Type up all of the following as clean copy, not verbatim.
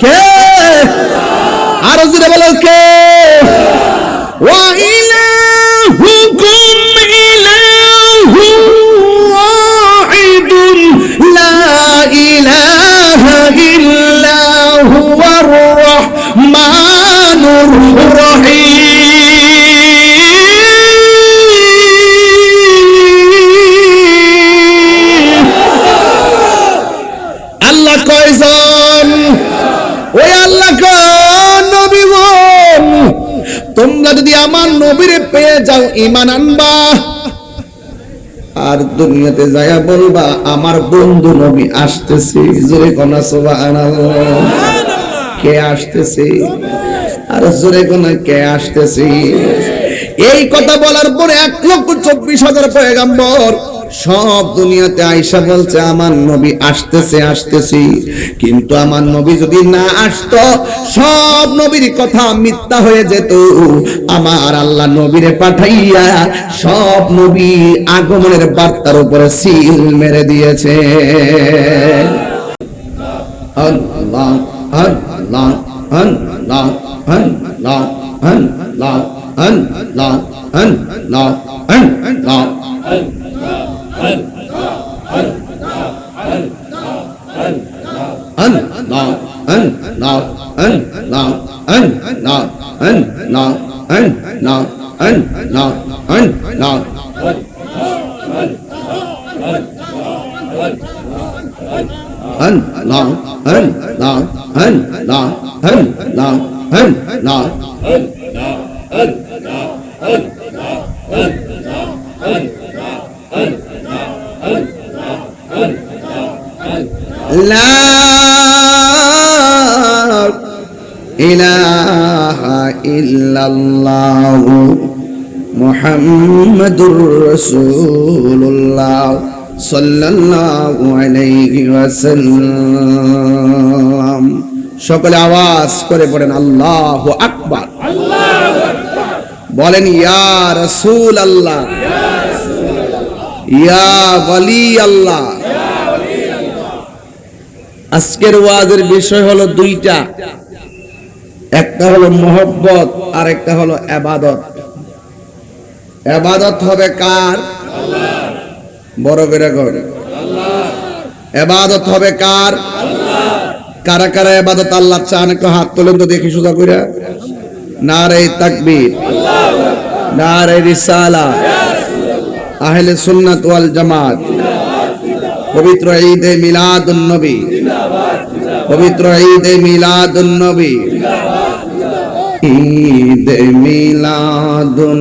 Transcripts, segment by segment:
কে? আর জোরে বলো কে? ওয়া ইলাহুকুম ইলাহুন ওয়াহিদুন লা ইলাহা ইল্লা হুয়ার রাহমানুর রহিম। আল্লাহ কয়জন? ওই আল্লাহ কোন নবী গো, তোমরা যদি আমার নবীরে পেয়ে যাও ঈমান আনবা, আর দুনিয়াতে যায়া বলবা আমার বন্ধু নবী আসতেছে। জোরে কোনা সুবহানাল্লাহ। কে আসতেছে? আর জোরে কোনা কে আসতেছে? এই কথা বলার পরে 1,24,000 পয়গম্বর সব দুনিয়াতে আয়েশা বলছে আমার নবী আসতেছে আসতেছে, কিন্তু আমার নবী যদি না আসতো সব নবীর কথা মিথ্যা হয়ে যেত। আমার আল্লাহ নবীরে পাঠাইয়া সব নবী আগমনের বার্তার উপরে সিল মেরে দিয়েছে। আল্লাহ আল্লাহ আল্লাহ আল্লাহ আল্লাহ আল্লাহ আল্লাহ আল্লাহ। লা ইলাহা ইল্লাল্লাহ মুহাম্মাদুর রাসূলুল্লাহ সাল্লাল্লাহু আলাইহি ওয়াসাল্লাম। সকলে আওয়াজ করে পড়েন আল্লাহু আকবার। বলেন ইয়া রাসূলুল্লাহ, ইয়া ওয়ালি আল্লাহ। আজকের ওয়াজের বিষয় হলো দুইটা, একটা হলো মোহব্বত আর একটা হলো ইবাদত। ইবাদত হবে কার? আল্লাহর। বড় করে করে আল্লাহ। ইবাদত হবে কার? আল্লাহর। কারা কারা ইবাদত আল্লাহ চান একটু হাত তোলেন তো দেখি সোজা কইরা। নারে তাকবীর, আল্লাহু আকবার। নারে রিসালাত, ইয়া রাসূলুল্লাহ। আহলে সুন্নাত ওয়াল জামাত। পবিত্র ঈদে মিলাদুন নবী, পবিত্র ঈদে মিলাদুন নবী, ঈদে মিলাদুন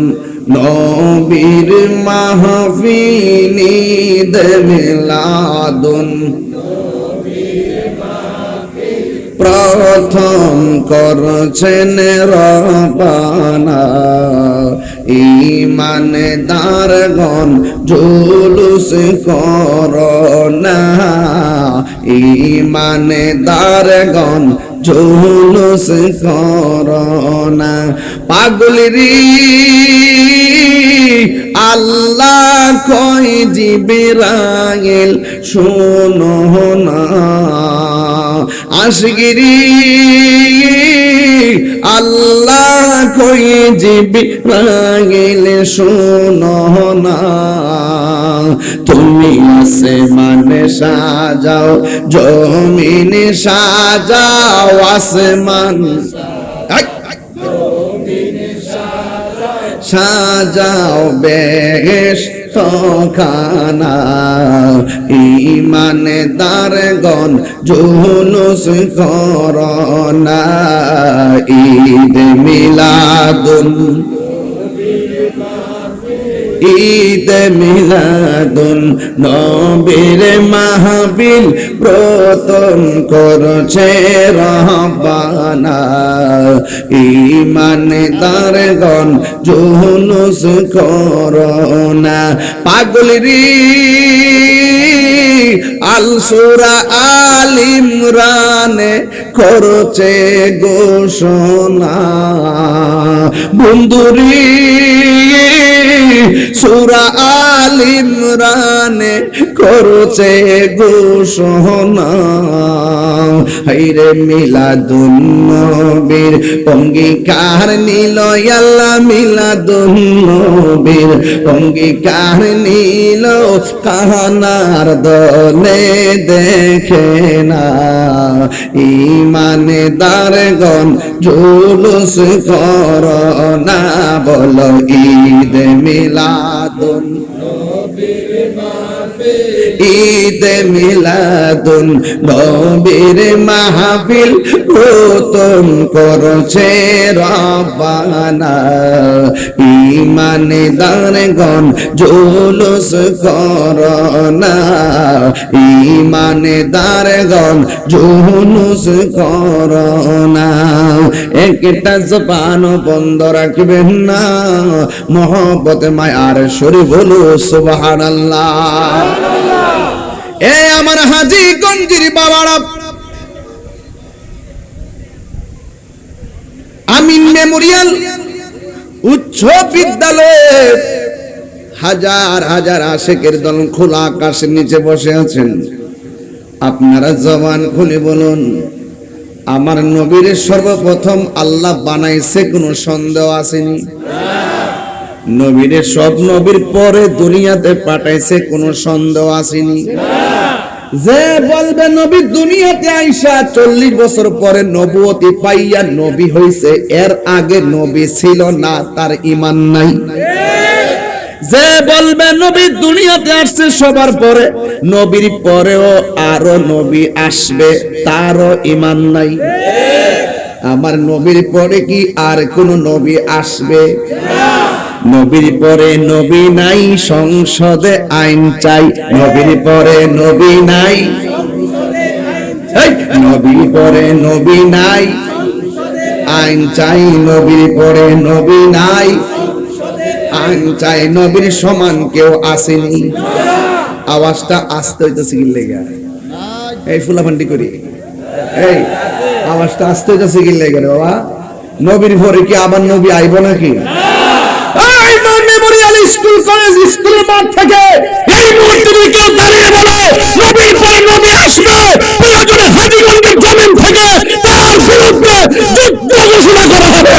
নবীর মাহফিল, ঈদে মিলাদুন প্রথম করছেন রব্বানা, ঈমানদারগণ জুলুস করোনা, ঈমানদারগণ জুলুস করোনা। পাগলেরি আল্লাহ কয় জিবরাইল শোনো না, আশগিরি আল্লাহ কই জিবরাইল শোনো না। তুমি আসমানে সাজাও, জমিনে সাজাও, আসমান সাজাও বেহেশত খানা, ঈমানদারগণ জুলুস করোনা, ঈদ মিলাদুন ঈদ মিলাদুন নবীর মাহফিল প্রথম করছে রব্বানা, ঈমানদারগণ জুলুস করোনা। পাগলেরি আল সূরা আল ইমরানে করছে ঘোষণা, বন্ধুরি সূরা আল ইমরানে করছে ঘোষণা হাইরে মিলাদুন নবীর অঙ্গীকার নিল আল্লাহ মিলাদুন নবীর অঙ্গীকার নিল কাহানার দলে দেখে না ঈমানদারগণ জুলুস করোনা বলো ঈদ মিলাদুন নবীর মাহফিল ঈদ মিলাদুন নবীর মাহফিল প্রতম করছে রব্বানা ঈমানদারগণ জুলুস করোনা ঈমানদারগণ জুলুস করোনা একটা জবান বন্ধ রাখবেন না মহব্বতে মায়ার সুরে বলো সুবহানাল্লাহ এ আমার হাজী গঞ্জির বাবারা আমিন মেমোরিয়াল উচ্চ বিদ্যালয়ে হাজার হাজার আশিকের দল খোলা আকাশের নিচে বসে আছেন আপনারা জবান খুলে বলুন আমার নবীর সর্বপ্রথম আল্লাহ বানাইছে কোনো সন্দেহ আসেনি নবীর সব নবীর পরে দুনিয়াতে পাঠাইছে কোনো সন্দেহ আসেনি যে বলবে নবী দুনিয়াতে আইসা 40 বছর পরে নবুয়তি পাইয়া নবী হইছে এর আগে নবী ছিল না তার ঈমান নাই যে বলবে নবী দুনিয়াতে আসছে সবার পরে নবীর পরেও আরো নবী আসবে তারও ঈমান নাই আমার নবীর পরে কি আর কোন নবী আসবে নবীর পরে নবী নাই সংসদে আইন চাই নবীর পরে নবী নাই নবীর পরে নবী নাই আইন চাই নবীর পরে নবী নাই আইন চাই নবীর সমান কেউ আসেনি আওয়াজটা আসতে হইতেছে কি লেগা এই ফুলাফান্ডি করি এই আওয়াজটা আসতে হইতেছে কি লেগা রে বাবা নবীর পরে কি আবার নবী আইব নাকি স্কুল কলেজ স্কুলের মাঠ থেকে এই মুহূর্তে কেউ দাঁড়িয়ে বলো নবীর পরে নবী আসবে প্রয়োজনে হাজীগঞ্জের জমিন থেকে তার বিরুদ্ধে যুদ্ধ ঘোষণা করা হবে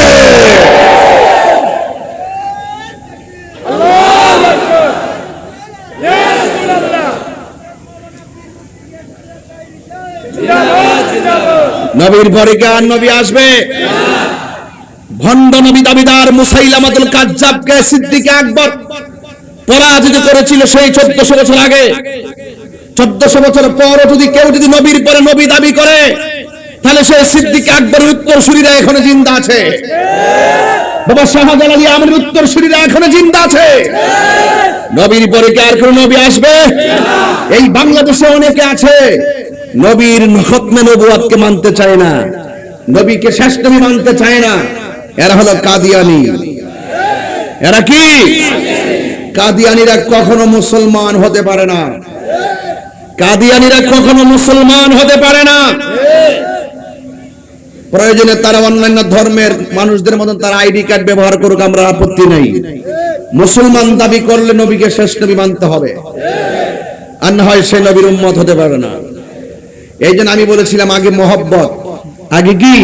নবীর পরে কি আর নবী আসবে ভণ্ড নবী দাবিদার মুসাইলামাতুল কাজ্জাবকে সিদ্দিক আকবর পরাজিত করেছিল সেই 1400 বছর আগে 1400 বছর পর যদি কেউ যদি নবীর পরে নবী দাবি করে তাহলে সেই সিদ্দিক আকবরের উত্তরসূরিরা এখনো জিন্দা আছে বাবা শাহজালাল আলী আমরের উত্তরসূরিরা এখনো জিন্দা আছে নবীর পরে কি আর কোন নবী আসবে এই বাংলাদেশে অনেকে আছে নবীর খতমে নবুয়তকে মানতে চায় না নবীকে শেষ নবী মানতে চায় না এরা হলো কাদিয়ানী এরা কি কাদিয়ানীরা কখনো মুসলমান হতে পারে না কাদিয়ানীরা কখনো মুসলমান হতে পারে না প্রয়োজনে তারা অন্যান্য ধর্মের মানুষদের মতন তারা আইডি কার্ড ব্যবহার করুক আমরা আপত্তি নাই মুসলমান দাবি করলে নবীকে শেষ নবী মানতে হবে আর না হয় সেই নবীর উম্মত হতে পারে না এই জন্য আমি বলেছিলাম আগে মহব্বত আগে কি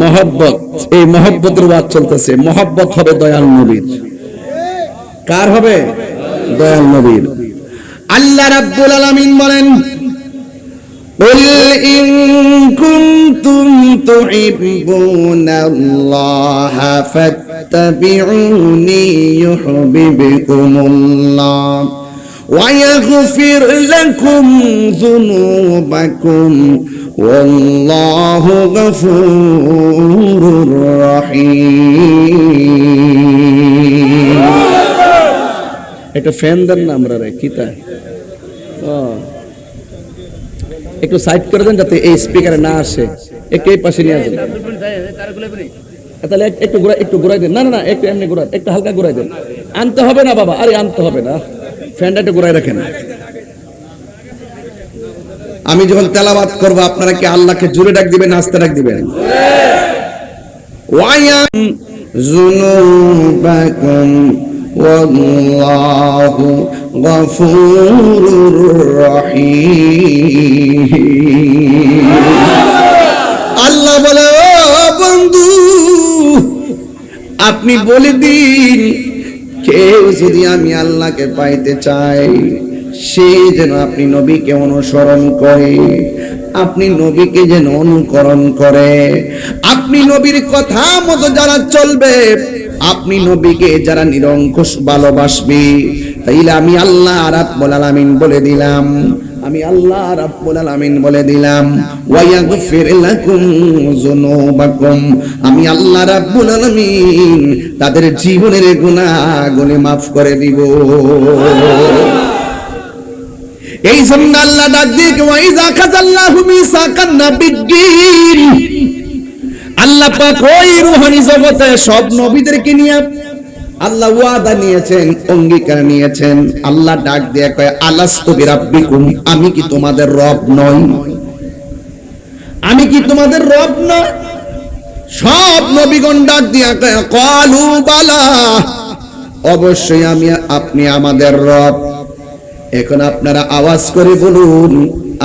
মহব্বত এই মহব্বতের ওয়াজ চলতেছে মহব্বত হবে দয়াল নবীর কার হবে দয়াল নবীর আল্লাহ রাব্বুল আলামিন বলেন قل إن كنتم تحبون الله فاتبعوني يحببكم الله ويغفر لكم ذنوبكم والله غفور رحيم একটা ফ্যান দেন না আমরা রে কিতা একটু সাইড করে দেন যাতে এই স্পিকারে না আসে একটু এই পাশে নিয়ে আসেন তাহলে একটু ঘুরাই দেন না না একটু এমনি ঘুরাই একটু হালকা ঘুরাই দেন আনতে হবে না বাবা আরে আনতে হবে না ফ্যানটা একটু ঘুরাই রাখেন আমি যখন তেলাওয়াত করব আপনারা কি আল্লাহকে জোরে ডাক দিবেন আস্তে ডাক দিবেন ওয়ায়া যুনুবাকুম ওয়াল্লাহু গফুরুর রহিম। আল্লাহ বলে, ও বন্ধু, আপনি বলে দিন, কেউ যদি আমি আল্লাহকে পাইতে চাই, সে যেন আপনি নবীকে অনুসরণ করে, আপনি নবীকে যেন অনুকরণ করে, আপনি নবীর কথা মতো যারা চলবে, আপনি নবীকে যারা নিরঙ্কুশ ভালোবাসবে, তাইলে আমি আল্লাহ রাব্বুল আলামিন বলে দিলাম, আমি আল্লাহ রাব্বুল আলামিন বলে দিলাম, ওয়া ইয়াগফির লাকুম যুনুবাকুম, আমি আল্লাহ রাব্বুল আলামিন তাদের জীবনের গুনাহগুলো মাফ করে দিব। এই জন্য আল্লাহ ডাক দিয়ে, ওয়া ইযা খাযাল্লাহু মিসাকান নাবিয়্যিন, আল্লাহ পাক ওই রূহানি জগতে সব নবীদেরকে নিয়ে আল্লাহ ওয়াদা নিয়েছেন, অঙ্গীকার নিয়েছেন। আল্লাহ ডাক দিয়ে কয়, আলাস্তু বিরাব্বিকুম, আমি কি তোমাদের রব নই? আমি কি তোমাদের রব নই? সব নবীগণ ডাক দিয়ে কয়, ক্বালু বালা, অবশ্যই আমি, আপনি আমাদের রব। এখন আপনারা আওয়াজ করে বলুন,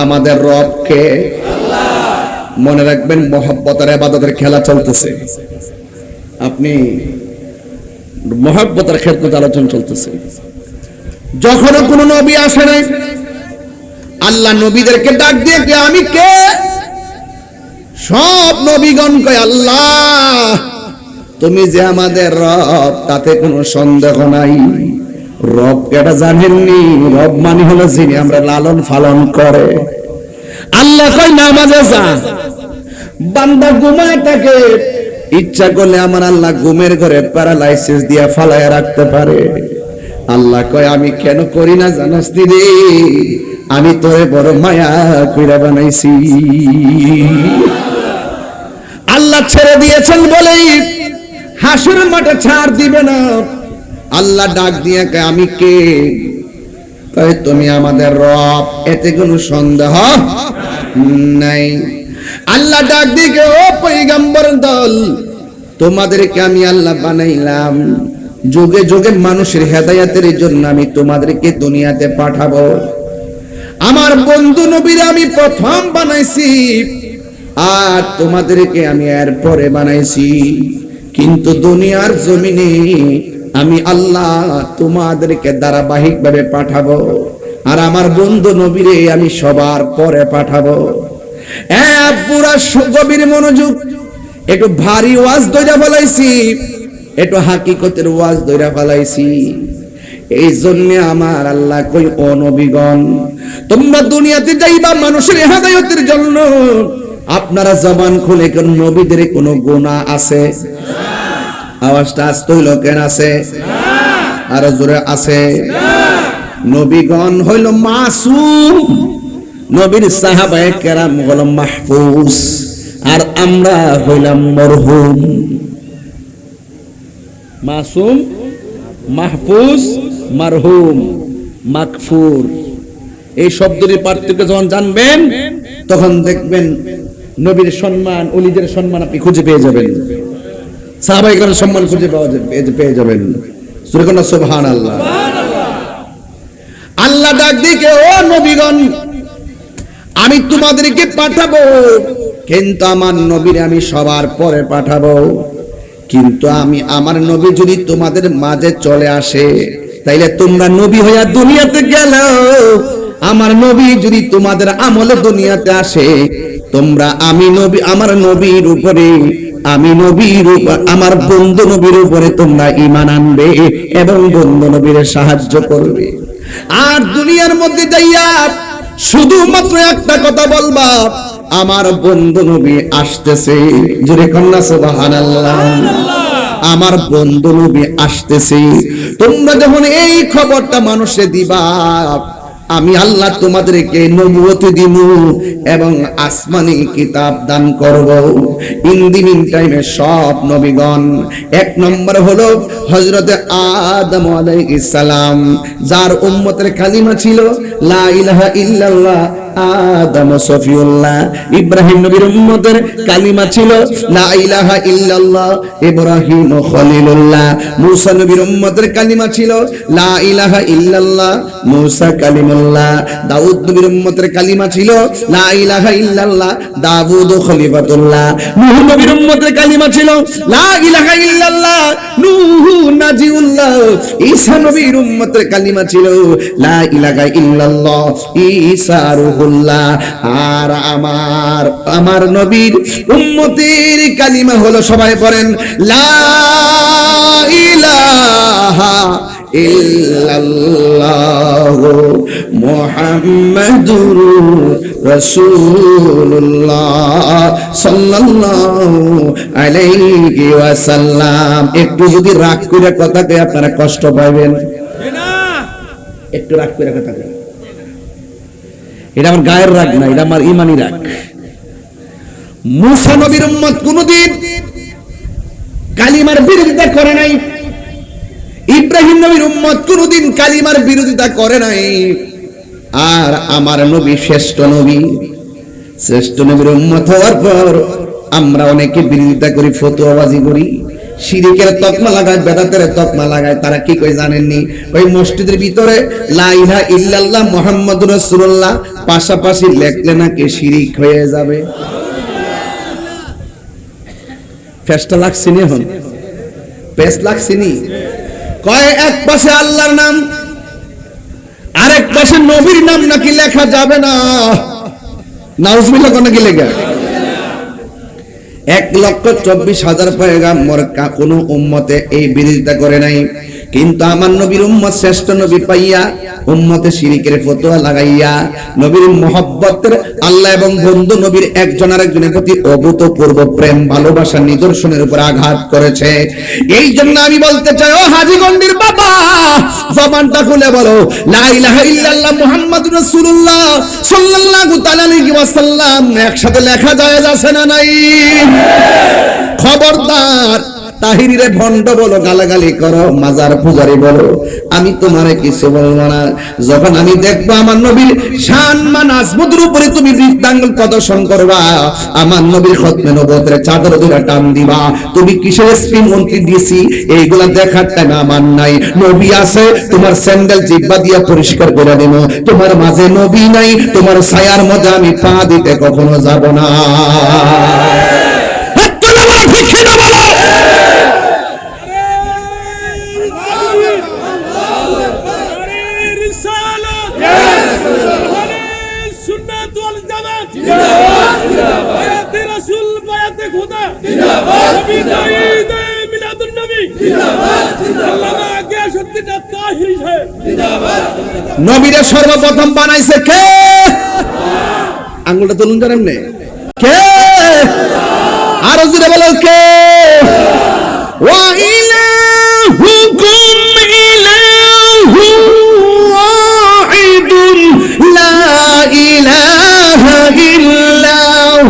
আমাদের রব কে? আল্লাহ। মনে রাখবেন, মহব্বতের ইবাদতের খেলা চলতেছে, আপনি মহব্বতের ক্ষেত্রে আলোচনা চলতেছে। যখন কোনো নবী আসে নাই, আল্লাহ নবীদেরকে ডাক দিয়ে কে, আমি কে? সব নবীগণ কয়, আল্লাহ তুমি যে আমাদের রব, তাতে কোনো সন্দেহ নাই। রব কেটা জানেননি? রব মানে হলো যিনি আমরা লালন পালন করে। আল্লাহ কয়, নামাজে যা, বান্দা ঘুমায় থাকে, ইচ্ছা করলে আমার আল্লাহ ঘুমের ঘরে প্যারালাইসিস দিয়া ফালায় রাখতে পারে। আল্লাহ কয়, আমি কেন করি না জানাস রে? আমি তোরে বড় মায়া কইরা বানাইছি। আল্লাহ ছেড়ে দিয়েছেন বলেই হাসরের মাঠে ছাড় দিবে না। আল্লাহ ডাক দিয়ে কয়, আমি কে? কয়, তুমি আমাদের রব, এতে কোনো সন্দেহ নাই। আল্লাহ ডাক দিয়ে, ও পয়গম্বর দল, তোমাদেরকে আমি আল্লাহ বানাইলাম, যুগে যুগে মানুষের হেদায়েতের জন্য আমি তোমাদেরকে দুনিয়াতে পাঠাবো। আমার বন্ধু নবীরা আমি প্রথম বানাইছি, আর তোমাদেরকে আমি এর পরে বানাইছি। কিন্তু দুনিয়ার জমিনে আমি আল্লাহ তোমাদেরকে ধারাবাহিকভাবে পাঠাবো, আর আমার বন্ধু নবীরে আমি সবার পরে পাঠাবো। পুরা গভীর মনোযোগ, একটু ভারী ওয়াজ ধইরা ফেলাইছি, একটু হাকিকতের ওয়াজ ধইরা ফেলাইছি। এই জন্য আমার আল্লাহ কই, ও নবীগণ, তোমরা দুনিয়াতে যাইবা মানুষের হেদায়েতের জন্য, আপনারা জবান খুলে কোন নবীদের কোন গুনাহ আছে? আওয়াজটা আস্তে হইল কেন? আছে? আর জোরে আছে? নবীগণ হইল মাসুম, নবীর সাহাবায়ে কেরাম হলো মাহফুজ, আর আমরা হইলাম মরহুম। মাসুম, মাহফুজ, মারহুম, মাগফুর। এই শব্দটির পার্থক্য যখন জানবেন, তখন দেখবেন নবীর সম্মান, ওলিদের সম্মান আপনি খুঁজে পেয়ে যাবেন, সাহাবায়ে কেরামের সম্মান খুঁজে পেয়ে যাবেন। সুবহানাল্লাহ। আল্লাহ ডাক দিয়ে, ও নবীগণ, আমি তোমাদেরকে পাঠাবো, কিন্তু আমার নবীরে আমি সবার পরে পাঠাবো। কিন্তু আমি, আমার নবী যদি তোমাদের মাঝে চলে আসে, তাইলে তোমরা নবী হইয়া দুনিয়াতে গেলেও, আমার নবী যদি তোমাদের আমলে দুনিয়াতে আসে, তোমরা আমি নবী, আমার নবীর উপরে, আমি নবীর উপর, আমার বন্ধু নবীর উপরে তোমরা ঈমান আনবে এবং বন্ধু নবীর সাহায্য করবে। আর দুনিয়ার মধ্যে যাইয়া শুধুমাত্র একটা কথা বলবা, আমার বন্ধু নবী আসতেছে। জোরে কন্যা সুবহানাল্লাহ। আমার বন্ধু নবী আসতেছে। তোমরা যখন এই খবরটা মানুষে দিবা, আমি আল্লাহ তোমাদেরকে নবুয়ত দিব এবং আসমানি কিতাব দান করব। ইন দি মিন টাইমে সব নবীগণ, এক নম্বর হলো হযরতে আদম আলাইহিস সালাম, যার উম্মতের কালিমা ছিল লা ইলাহা ইল্লাল্লাহ আদম সফিউল্লাহ। ইব্রাহিম নবীর উম্মতের কালিমা ছিল লা ইলাহা ইল্লাল্লাহ, ইব্রাহিম খলিলুল্লাহ। মূসা নবীর উম্মতের কালিমা ছিল লা ইলাহা ইল্লাল্লাহ, মূসা কালিমুল্লাহ। দাউদ নবীর উম্মতের কালিমা ছিল লা ইলাহা ইল্লাল্লাহ, দাউদ খলিফাতুল্লাহ। নূহ নবীর উম্মতের কালিমা ছিল লা ইলাহা ইল্লাল্লাহ, নূহ নাজিউল্লাহ। ঈসা নবীর উম্মতের কালিমা ছিল লা ইলাহা ইল্লাল্লাহ, ঈসা রূহুল্লাহ। আর আমার নবীর উম্মতের কালিমা হলো, সবাই পড়েন, লা ইলাহা ইল্লাল্লাহ মুহাম্মাদুর রাসূলুল্লাহ সাল্লাল্লাহু আলাইহি ওয়াসাল্লাম। একটু যদি রাগ করে কথা কই আপনারা কষ্ট পাবেন, একটু রাগ করে কথা কই। এটা আমার গায়ের রাগ না, এটা আমার ঈমানি রাগ। মূসা নবীর উম্মত কোনদিন কালিমার বিরোধিতা করে নাই। ইব্রাহিম নবীর উম্মত কোনদিন কালিমার বিরোধিতা করে নাই। আর আমার নবী শ্রেষ্ঠ নবী, শ্রেষ্ঠ নবীর উম্মত হওয়ার পর আমরা অনেকে বিরোধিতা করি, ফতোয়াবাজি করি, শিরকের তকমা লাগায়, বেদাতের তকমা লাগায়। তারা কি কই জানেননি? ওই মসজিদের ভিতরে লা ইলাহা ইল্লাল্লাহ মুহাম্মাদুর রাসূলুল্লাহ পাশাপাশি লেখলে নাকি শিরিক হয়ে যাবে। ফেসটা লাগছে নি, এখন পেস লাগছে নি। কয় এক পাশে আল্লাহর নাম, আরেক পাশে নবীর নাম নাকি লেখা যাবে না। নাউজুবিল্লাহ কোন কি লেখা? 1,24,000 পয়গাম্বর কোন উম্মতে এই বিরোধিতা করে নাই। কিন্তু আমার নবীর উম্মত শ্রেষ্ঠ নবী পাইয়া উম্মতে শিরকের ফতোয়া লাগাইয়া নবীর মুহাব্বতের আল্লাহ এবং বন্ধু নবীর একজন আরেকজনের প্রতি অভূতপূর্ব প্রেম ভালোবাসার নিদর্শনের উপর আঘাত করেছে। এই জন্য আমি বলতে চাই, ও হাজীগঞ্জের বাবা, জবানটা খুলে বলো লা ইলাহা ইল্লাল্লাহ মুহাম্মাদুর রাসূলুল্লাহ সাল্লাল্লাহু তাআলা আলাইহি ওয়াসাল্লাম একসাথে লেখা যায় আছে না নাই? খবরদার, তাহিরিরে ভণ্ড বলো, গালাগালি করো, মাজার পূজারি বলো, আমি তোমারে কিছু বলবো না। যখন আমি দেখবো আমার নবীর শান মান আজমতের উপরে তুমি বৃদ্ধাঙ্গুল প্রদর্শন করবা, আমার নবীর খতমে নবুয়তের চাদর ধরে টান দিবা, তুমি কিসের এসপি মন্ত্রী দিয়েছি এইগুলা দেখার টাইম আমার নাই। নবী আছে, তোমার স্যান্ডেল জিহ্বা দিয়া পরিষ্কার করে দেব। তোমার মাঝে নবী নাই, তোমার ছায়ার মধ্যে আমি পা দিতে কখনো যাব না। নবীরে সর্বপ্রথম বানাইছে কে? আঙ্গুলটা তুলুন জানেন কে? আরো জোরে বলো কে? ওয়া ইলাহুকুম ইলাহু ওয়াহিদুন লা ইলাহা ইল্লা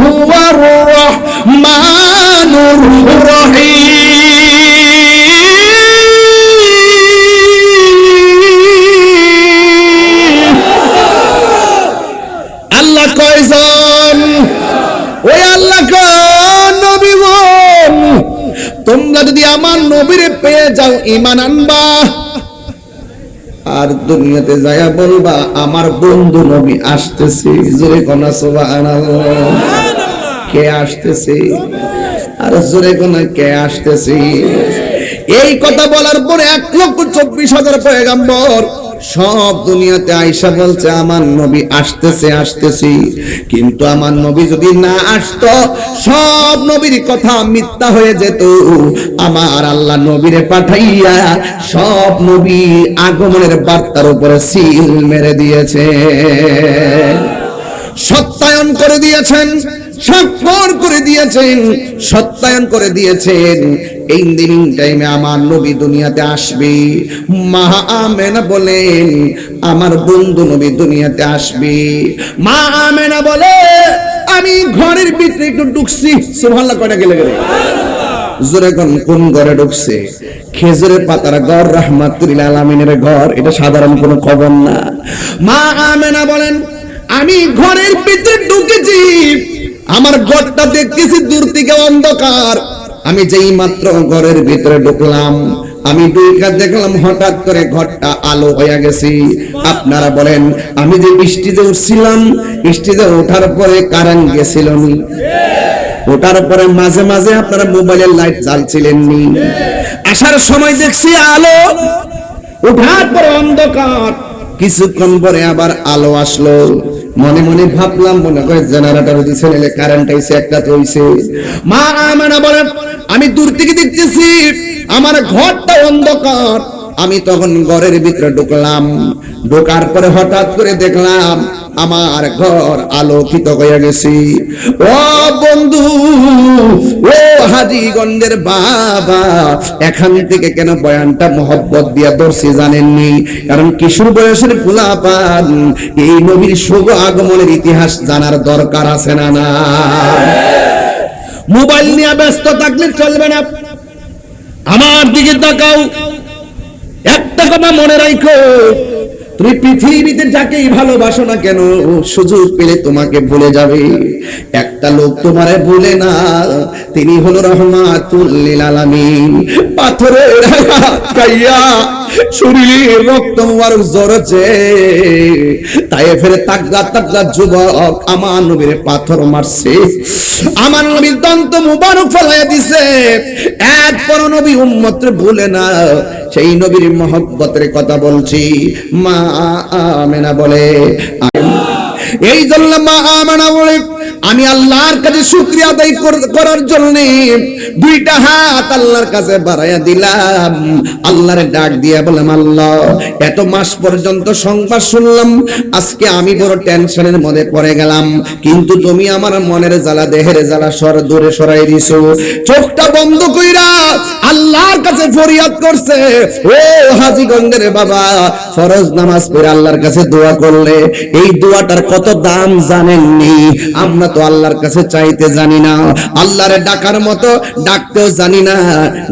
হুয়ার রাহমানুর রহিম। আল্লাহ কয়জন? ওই আল্লাহ কোন নবী বল, তোমরা যদি আমার নবীরে পেয়ে যাও ঈমান আনবা, আর দুনিয়াতে যায়া বলবা আমার বন্ধু নবী আসতেছে। জোরে কোনা সুবহানাল্লাহ। কে আসতেছে? আর জোরে কোনা কে আসতেছে? এই কথা বলার পরে 1,24,000 পয়গাম্বর সব দুনিয়াতে আয়েশা বলছে আমার নবী আসতেছে আসতেছি। কিন্তু আমার নবী যদি না আসতো, সব নবীর কথা মিথ্যা হয়ে যেত। আমার আল্লাহ নবীরে পাঠাইয়া সব নবী আগমনের বার্তার উপরে সিল মেরে দিয়েছে, সত্যায়ন করে দিয়েছেন, স্বাক্ষর করে দিয়েছেন, সত্যায়ন করে দিয়েছেন। এই দিন টাইমে আমার নবী দুনিয়াতে আসবে। মা আমেনা বলেন আমার বন্ধু নবী দুনিয়াতে আসবে। মা আমেনা বলে আমি ঘরের ভিতরে একটু ঢুকছি। সুবহানাল্লাহ কয়টা গেলে গেলে জোরে কোন ঘরে ঢুকছে? খেজুরের পাতার ঘর, রাহমাতুল লিল আলামিনের ঘর। এটা সাধারণ কোনো খবর না। মা আমেনা বলেন আমি ঘরের ভিতরে ঢুকেছি, আমার ঘরটা দেখতেছি দূর থেকে অন্ধকার। আমি যেই মাত্র ঘরের ভিতরে ঢুকলাম, আমি ঢুকে দেখলাম হঠাৎ করে ঘরটা আলো হয়ে গেছে। আপনারা বলেন, আমি যে স্টেজে উঠছিলাম, স্টেজে ওঠার পরে কারেন্ট গেছিল নি? ওঠার পরে মাঝে মাঝে আপনারা মোবাইলের লাইট জ্বালছিলেন নি? আসার সময় দেখছি আলো, ওঠার পরে অন্ধকার। কিছুক্ষণ পরে আবার আলো আসলো। মনে মনে ভাবলাম, মনে করে জেনারেটর দিছে, নাহলে কারেন্ট আইছে, একটা তো হইছে। মা আমানা বলেন, আমি দূর থেকে দেখতেছি আমার ঘরটা অন্ধকার। আমি তখন ঘরের ভিতরে ঢুকলাম, ঢোকার পরে হঠাৎ করে দেখলাম আমার ঘর আলোকিত হয়ে গেছে। ও বন্ধু, ও হাজীগঞ্জের বাবা, এখান থেকে কেন বয়ানটা মোহব্বত দিয়া ধরছি জানেননি? কারণ কিশোর বয়সের পোলাপান এই নবীর শুভ আগমনের ইতিহাস জানার দরকার আছে না? না, মোবাইল নিয়ে ব্যস্ত থাকলে চলবে না। আমার দিকে তাকাও, একটা কথা মনে রাখো, তুমি পৃথিবীতে যাকেই ভালোবাসো না কেন, সুযোগ পেলে তোমাকে ভুলে যাবে। একটা লোক তোমারে ভুলে না, তিনি হলো রহমাতুল লিল আলামিন। পাথরের কাইয়া শরীরে রক্ত মুবারক ঝরছে, তায়েফের তাগড়া তাগড়া যুবক আমার নবীর পাথর মারছে, আমার নবীর দন্ত মুবারক ফলাইয়া দিছে। এরপর নবী উম্মতরে ভুলে না, সেই নবীর মহব্বতের কথা বলছি। মা আমেনা বলে, এই জন্য মা আমেনা বলে, আমি আল্লাহর কাছে শুকরিয়া আদায় করার জন্য দুইটা হাত আল্লাহর কাছে বাড়াইয়া দিলাম। আল্লাহরে ডাক দিয়া বললাম, আল্লাহ, এত মাস পর্যন্ত সংবাদ শুনলাম, আজকে আমি বড় টেনশনের মধ্যে পড়ে গেলাম, কিন্তু তুমি আমার মনের জ্বালা, দেহের জ্বালা দূরে সরাই দিছো। চোখটা বন্ধ কইরা আল্লাহর কাছে ফরিয়াদ করছে। ও হাজীগঞ্জের বাবা, ফরজ নামাজ পড়ে আল্লাহর কাছে দোয়া করলে এই দোয়াটার কত দাম জানেননি? আমরা তো আল্লাহর কাছে চাইতে জানি না, আল্লাহরে ডাকার মতো ডাকতেও জানি না।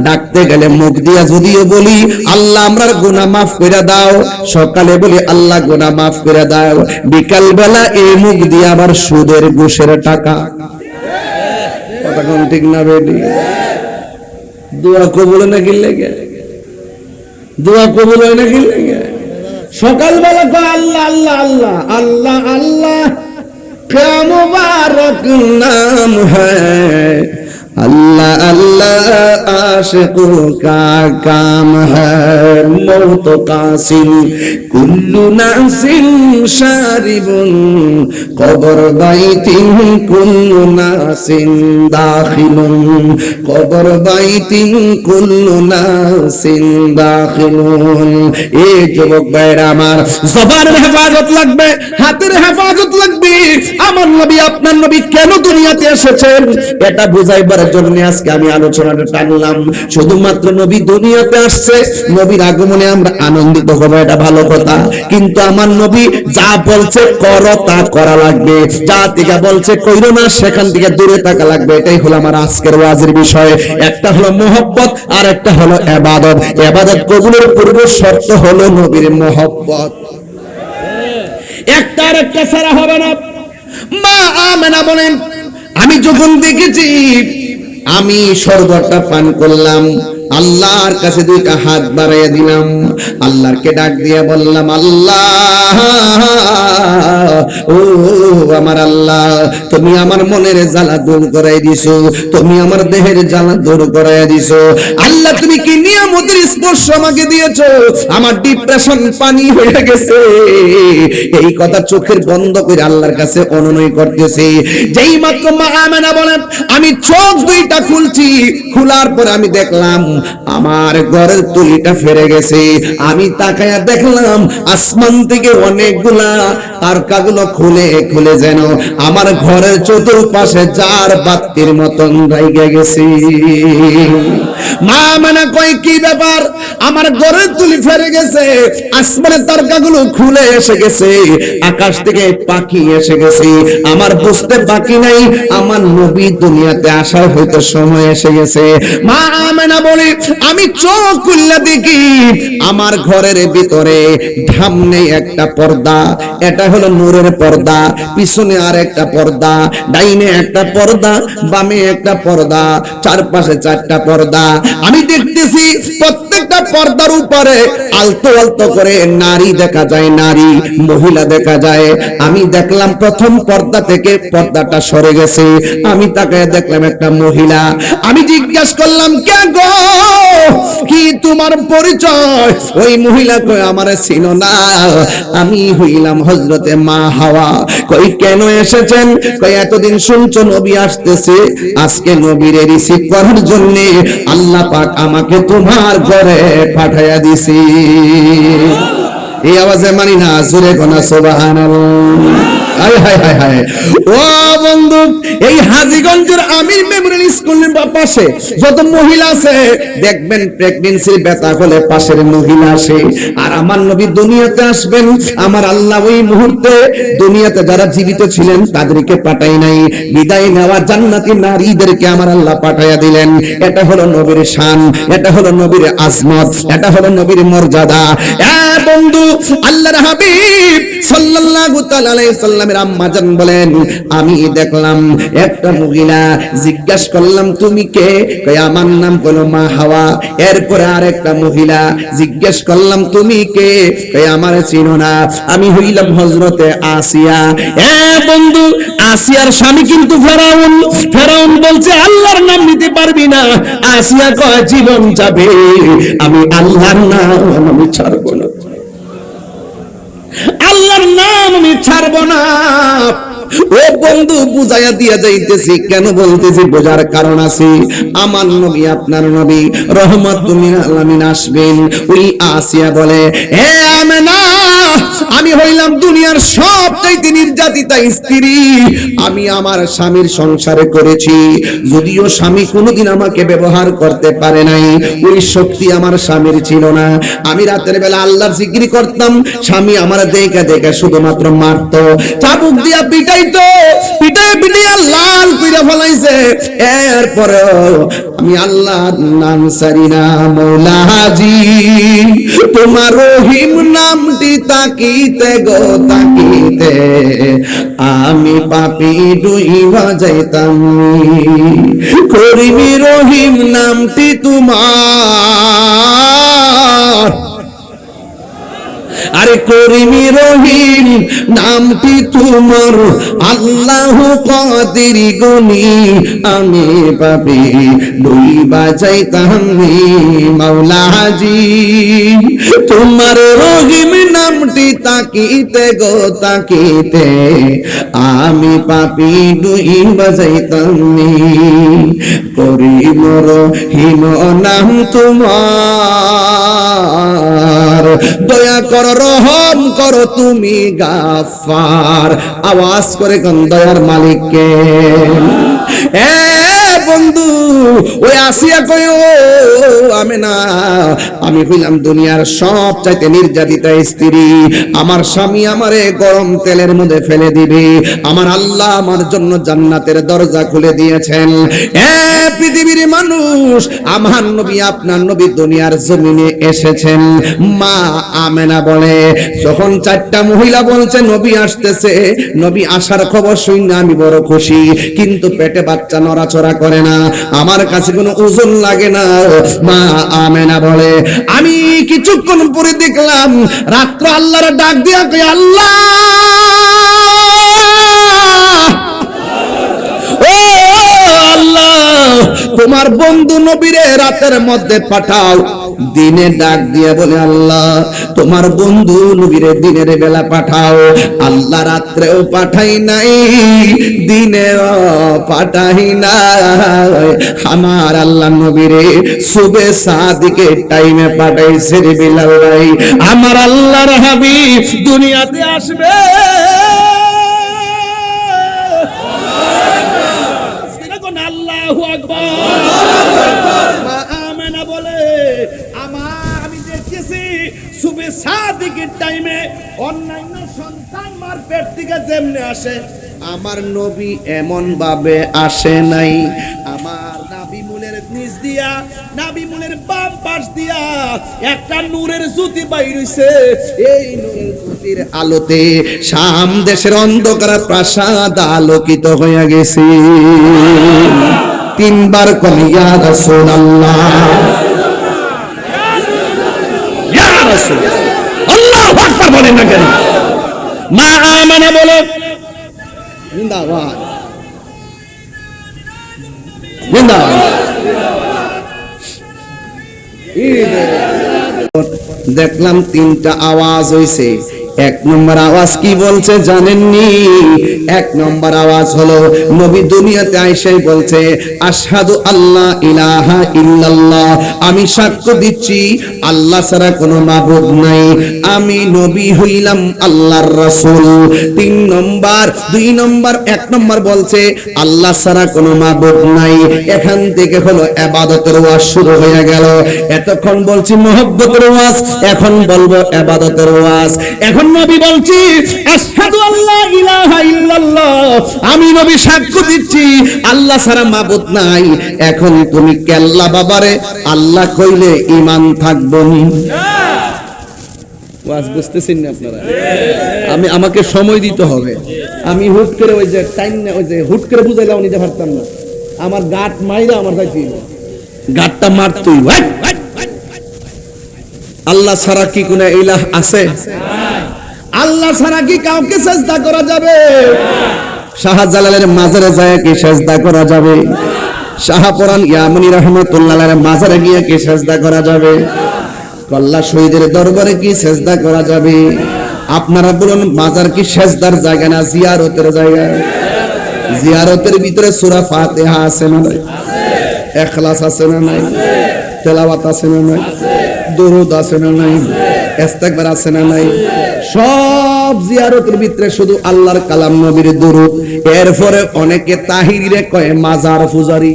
ডাকতে গেলে মুখ দিয়া যদিও বলি আল্লাহ আমরার গুনাহ মাফ করে দাও, সকালে বলি আল্লাহ গুনাহ মাফ করে দাও, বিকাল বেলা এই মুখ দিয়ে আবার সুদের ঘুষের টাকা। কথা কোন ঠিক না বেটি? দোয়া কবুল নাকি লেগে, দোয়া কবুল হয় নাকি লেগে? সকালবেলা কয় আল্লাহ আল্লাহ আল্লাহ আল্লাহ আল্লাহ, क्या मुबारक नाम है अल्लाह अल्लाह, आशिकों का काम है, मौत कासिल कुल्लु नासिन शारिबुन, कब्र बैतिन कुल्लु नासिन दाखिलुन, कब्र बैतिन कुल्लु नासिन दाखिलुन। এই যুবক ভাইরা আমার, জবানের হেফাজত লাগবে, হাতের হেফাজত লাগবে। আমার নবী, আপনার নবী কেন দুনিয়াতে এসেছেন এটা বুঝাইবার জন্য আজকে আমি আলোচনাটা টানলাম। শুধুমাত্র নবী দুনিয়াতে আসছে, নবীর আগমনে আমরা আনন্দিত হব, এটা ভালো কথা, কিন্তু আমার নবী যা বলছে করো তা করা লাগবে, যা থেকে বলছে কইরো না সেখান থেকে দূরে থাকা লাগবে। এটাই হলো আমার আজকের ওয়াজের বিষয়। একটা হলো মহব্বত, আর একটা হলো ইবাদত। ইবাদত কবুলের পূর্ব শর্ত হলো নবীর মহব্বত, একটা আর একটা ছাড়া হবে না। মা আমেনা বলেন, আমি যখন দেখেছি, আমি শরবতটা পান করলাম, আল্লাহর কাছে দুইটা হাত বাড়াইয়া দিলাম, আল্লাহকে ডাক দিয়ে বললাম, আল্লাহ, ও আমার আল্লাহ, তুমি আমার মনের জ্বালা দূর করাই দিছো, তুমি আমার দেহের জ্বালা দূর করাই দিছো। আল্লাহ, তুমি কি নিয়ামতের স্পর্শ আমাকে দিয়েছো, আমার ডিপ্রেশন পানি হয়ে গেছে। এই কথা চোখের বন্ধ করে আল্লাহর কাছে অনুনয় করতেছি। যেই মাত্র মা আমেনা বলেন, আমি চোখ দুইটা খুলছি, খোলার পর আমি দেখলাম আমার ঘরের তুলিটা ফেরে গেছে। আমি তাকায়া দেখলাম আসমান থেকে অনেকগুলা তারকাগুলো খুলে খুলে যেন আমার ঘরের চতুর্পাশে যার বাতির মতন রাইগে গেছে। মা মানে কয়, কি ব্যাপার? আমার ঘরের তুলি ফেরে গেছে, আসমানের তারকাগুলো খুলে এসে গেছে, আকাশ থেকে পাখি এসে গেছে। আমার বুঝতে বাকি নাই, আমার নবী দুনিয়াতে আসার হয়তো সময় এসে গেছে। মা আমেনা বলে, আমি চোখ খুললে দেখি আমার ঘরের ভিতরে ঢামনে একটা পর্দা, এটা হলো নূরের পর্দা, পিছনে আর একটা পর্দা, ডাইনে একটা পর্দা, বামে একটা পর্দা, চারপাশে চারটা পর্দা। আমি দেখতেছি প্রত্যেকটা পর্দার উপরে আলতো আলতো করে নারী দেখা যায়, নারী মহিলা দেখা যায়। আমি দেখলাম প্রথম পর্দা থেকে পর্দাটা সরে গেছে, আমি তাকে দেখলাম একটা মহিলা। আমি জিজ্ঞাসা করলাম, কে গো, কি তোমার পরিচয়? ওই মহিলা কই আমারে চিনো না, আমি হইলাম হযরতে মা হাওয়া। কই কেন এসেছেন? কই এতদিন শুনছো নবী আসতেছে, আজকে নবীরে রিসিভ করার জন্য আল্লাহ পাক আমাকে তোমার ঘরে পাঠাইয়া দিছি। এই আওয়াজে মানি না, জোরে কোনা সুবহানাল্লাহ। হায় হায় হায় হায়। ও বন্ধু, এই হাজীগঞ্জের আমির মেমোরিয়াল স্কুলের পাশে যত মহিলা আছে দেখবেন প্রেগন্যান্সির ব্যথা হলে পাশের মহিলা আসে। আর আমার নবী দুনিয়াতে আসবেন, আমার আল্লাহ ওই মুহূর্তে দুনিয়াতে যারা জীবিত ছিলেন তাদেরকে পাঠাই নাই, বিদায় নেওয়া জান্নাতি নারীদেরকে আমার আল্লাহ পাঠাইয়া দিলেন। এটা হলো নবীর শান, এটা হলো নবীর আজমত, এটা হলো নবীর মর্যাদা। বন্ধু, আল্লাহর হাবিব সাল্লাল্লাহু তাআলা আলাইহি সাল্লামের আম্মা জান বলেন, আমি দেখলাম একটা মহিলা, জিজ্ঞাসা করলাম তুমি কে? কই আমার নাম হলো মা হাওয়া। এরপরে আরেকটা মহিলা, জিজ্ঞাসা করলাম তুমি কে? কই আমার চিনো না, আমি হইলাম হযরতে আসিয়া। বন্ধু, আসিয়ার স্বামী কিন্তু ফেরাউন। ফেরাউন বলছে আল্লাহর নাম নিতে পারবি না। আসিয়া কয় জীবন যাবে, আমি আল্লাহর নাম আমি ছাড়বো না, আল্লাহর নাম আমি ছাড়বো না। ও বন্ধু, বুঝাইয়া দিয়া যাইতেছি, কেন বলতেছি বোঝার কারণ আছে। আমার নবী, আপনার নবী রহমাতুল লিল আলামিন আসবেন। ওই আসিয়া বলে, হে আমেনা, আমি হইলাম দুনিয়ার সবচাইতে নির্যাতিতা স্ত্রী। আমি আমার স্বামীর সংসারে করেছি, যদিও স্বামী কোনোদিন আমাকে ব্যবহার করতে পারে নাই, ওই শক্তি আমার স্বামীর ছিল না। আমি রাতের বেলা আল্লাহর জিকির করতাম, স্বামী আমার দেখে দেখে শুধুমাত্র মারতো, চাবুক দিয়া পিটাইতো, পিটাই পিটাইয়া লাল কইরা ফলাইছে। এরপরে আমি আল্লাহর নাম সারি না। মৌলাজি তোমার রহিম নামটি তাকিতে গো তাকিতে আমি পাপী ডুইবা যাইতাম। করিমি রহিম নামটি তোমার, আরে করিমি রহিম নামটি তোমার, আল্লাহ কাদির গুনি আমি পাপী ডুইবা যাইতাম। মাওলাজি তোমার রহিম নামটি তাকিতে গো তাকিতে আমি পাপী ডুইবা যাইতাম। করিম রহিম নাম তোমার, দয়া কর রহম করো তুমি গাফফার। আওয়াজ করে কোন দয়ার মালিককে। বন্ধু, ওই আসিয়া কই, ও আমেনা, আমি হইলাম দুনিয়ার সবচাইতে নির্যাতিতা স্ত্রী। আমার স্বামী আমারে গরম তেলের মধ্যে ফেলে দিবে, আমার আল্লাহ আমার জন্য জান্নাতের দরজা খুলে দিয়েছেন। পৃথিবীর মানুষ, আমার নবী আপনার নবী দুনিয়ার জমিনে এসেছেন। মা আমেনা বলে, যখন চারটা মহিলা বলছে নবী আসতেছে, নবী আসার খবর শুনে আমি বড় খুশি, কিন্তু পেটে বাচ্চা নড়াচড়া করে না, আমার কাছে কোনো ওজন লাগে না। মা আমেনা বলে, আমি কিছুক্ষণ পরে দেখলাম রাত্র আল্লাহর ডাক দিয়া কই, আল্লাহ ও আল্লাহ, তোমার বন্ধু নবীরে রাতের মধ্যে পাঠাও। দিনে ডাক দিয়ে বলে, আল্লাহ তোমার বন্ধু নবীরে দিনের বেলা পাঠাও। আল্লাহ রাত্রেও পাঠাই নাই, দিনেও পাঠাই নাই, আমার আল্লাহ নবীরে সুবে সাদিকে টাইমে পাঠাইছে রে বিলাল ভাই। আমার আল্লাহর হাবিব দুনিয়াতে আসবে, আল্লাহু আকবার। মা আমেনা বলে, আমি দেখতেছি সুবে সাদিকের টাইমে অন্যান্য সন্তান মার পেট থেকে যেমনে আসে আমার নবী এমন ভাবে আসে নাই, আমার নাবি মুলের নিচ দিয়া, নাবি মুলের বাম পাশ দিয়া একটা নূরের জ্যোতি বাইর হইছে। এই নূরের জ্যোতির আলোতে শাম দেশের অন্ধকার প্রাসাদ আলোকিত হয়ে গেছে। তিনবার কলি ইয়া রাসূলুল্লাহ, ইয়া রাসূলুল্লাহ, আল্লাহু আকবার বলেন না কেন? মা আমানা বলো, জিন্দাবাদ জিন্দাবাদ। দেখলাম তিনটা আওয়াজ হইছে। এক নম্বর আওয়াজ কি বলছে জানেননি? এক নম্বর আওয়াজ হলো নবী দুনিয়াতে আইসাই বলছে আশহাদু আল্লা ইলাহা ইল্লাল্লাহ, আমি সাক্ষ্য দিচ্ছি আল্লাহ ছাড়া কোনো মাবুদ নাই, আমি নবী হইলাম আল্লাহর রাসূল। তিন নম্বর, দুই নম্বর, এক নম্বর বলছে আল্লাহ ছাড়া কোনো মাবুদ নাই। এখান থেকে হলো ইবাদতের ওয়াজ শুরু হয়ে গেল। এতক্ষণ বলছি মহব্বতের ওয়াজ, এখন বলবো ইবাদতের ওয়াজ। এখন নবী বলছি আশহাদু আল্লা ইলাহা ইল্লাল্লাহ, আমি নবী সাক্ষ্য দিচ্ছি আল্লাহ ছাড়া মাবুদ নাই। এখন তুমি কেল্লা বাবারে আল্লাহ কইলে ঈমান থাকবে না। ওয়াজ বুঝতেছেন না আপনারা? আমাকে সময় দিতে হবে। আমি হুট করে ওই যে টাইম না, ওই যে হুট করে বুঝাইলাম নিতে পারতাম না। আমার গাট মাইরা আমার যাইতে গাটটা মারতুই। আল্লাহ ছাড়া কি কোনো ইলাহ আছে? আল্লাহ ছাড়া কি কাউকে সিজদা করা যাবে? শাহজালালের মাজারে যায় কি সিজদা করা যাবে? শাহপুরান ইয়ামানি রাহমাতুল্লাহর মাজারে গিয়ে কি সিজদা করা যাবে? কল্লা শহীদের দরবারে কি সিজদা করা যাবে? আপনারা বলুন, মাজার কি সিজদার জায়গা না জিয়ারতের জায়গা? জিয়ারতের ভিতরে সূরা ফাতিহা আছে না নাই? ইখলাস আছে না নাই? তেলাওয়াত আছে না নাই? দরুদ আছে না নাই? ইস্তিগফার আছে না নাই? সব জিয়ারতের ভিতরে শুধু আল্লাহর কালাম নবীর দরুদ। এরপরে অনেকে তাহিরিরে কয় মাজার পূজারি।